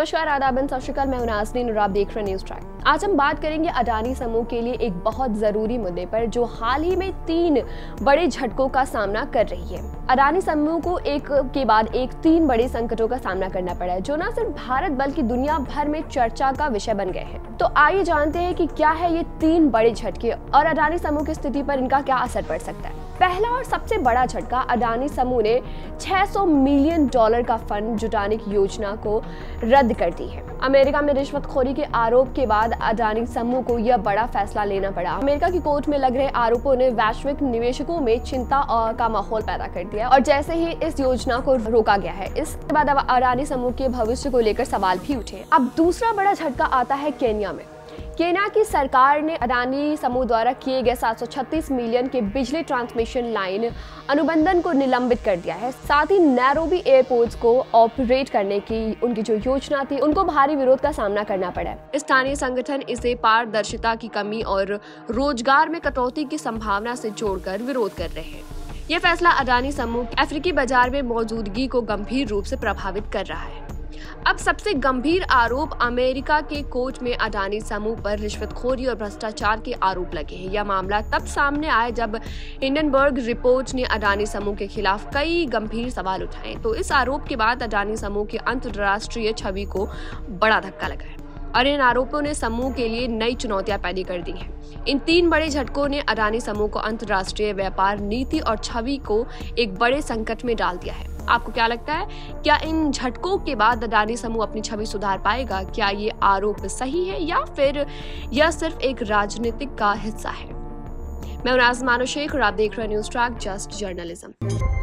नमस्कार, आदाब, सत श्री अकाल। मैं हूं नाज़नीन और आप देख रहे हैं न्यूज़ ट्रैक। आज हम बात करेंगे अडानी समूह के लिए एक बहुत जरूरी मुद्दे पर जो हाल ही में 3 बड़े झटकों का सामना कर रही है। अडानी समूह को एक के बाद एक 3 बड़े संकटों का सामना करना पड़ा है जो न सिर्फ भारत बल्कि दुनिया भर में चर्चा का विषय बन गए हैं। तो आइए जानते हैं कि क्या है ये 3 बड़े झटके और अडानी समूह की स्थिति पर इनका क्या असर पड़ सकता है। पहला और सबसे बड़ा झटका, अडानी समूह ने $600 मिलियन का फंड जुटाने की योजना को रद्द कर दी है। अमेरिका में रिश्वतखोरी के आरोप के बाद अडानी समूह को यह बड़ा फैसला लेना पड़ा। अमेरिका की कोर्ट में लग रहे आरोपों ने वैश्विक निवेशकों में चिंता का माहौल पैदा कर दिया और जैसे ही इस योजना को रोका गया है, इसके बाद अब अडानी समूह के भविष्य को लेकर सवाल भी उठे। अब दूसरा बड़ा झटका आता है केन्या में। केन्या की सरकार ने अडानी समूह द्वारा किए गए 736 मिलियन के बिजली ट्रांसमिशन लाइन अनुबंधन को निलंबित कर दिया है। साथ ही नैरोबी एयरपोर्ट्स को ऑपरेट करने की उनकी जो योजना थी उनको भारी विरोध का सामना करना पड़ा। स्थानीय संगठन इसे पारदर्शिता की कमी और रोजगार में कटौती की संभावना से जोड़कर विरोध कर रहे हैं। यह फैसला अडानी समूह अफ्रीकी बाजार में मौजूदगी को गंभीर रूप से प्रभावित कर रहा है। अब सबसे गंभीर आरोप अमेरिका के कोर्ट में अडानी समूह पर रिश्वतखोरी और भ्रष्टाचार के आरोप लगे हैं। यह मामला तब सामने आया जब हिंडनबर्ग रिपोर्ट ने अडानी समूह के खिलाफ कई गंभीर सवाल उठाए। तो इस आरोप के बाद अडानी समूह की अंतर्राष्ट्रीय छवि को बड़ा धक्का लगा है और इन आरोपों ने समूह के लिए नई चुनौतियां पैदा कर दी हैं। इन 3 बड़े झटकों ने अडानी समूह को अंतर्राष्ट्रीय व्यापार नीति और छवि को एक बड़े संकट में डाल दिया है। आपको क्या लगता है, क्या इन झटकों के बाद अडानी समूह अपनी छवि सुधार पाएगा? क्या ये आरोप सही है या फिर यह सिर्फ एक राजनीतिक का हिस्सा है? मैं नाज़ मानो शेख और आप देख रहे हैं न्यूज़ ट्रैक, जस्ट जर्नलिज्म।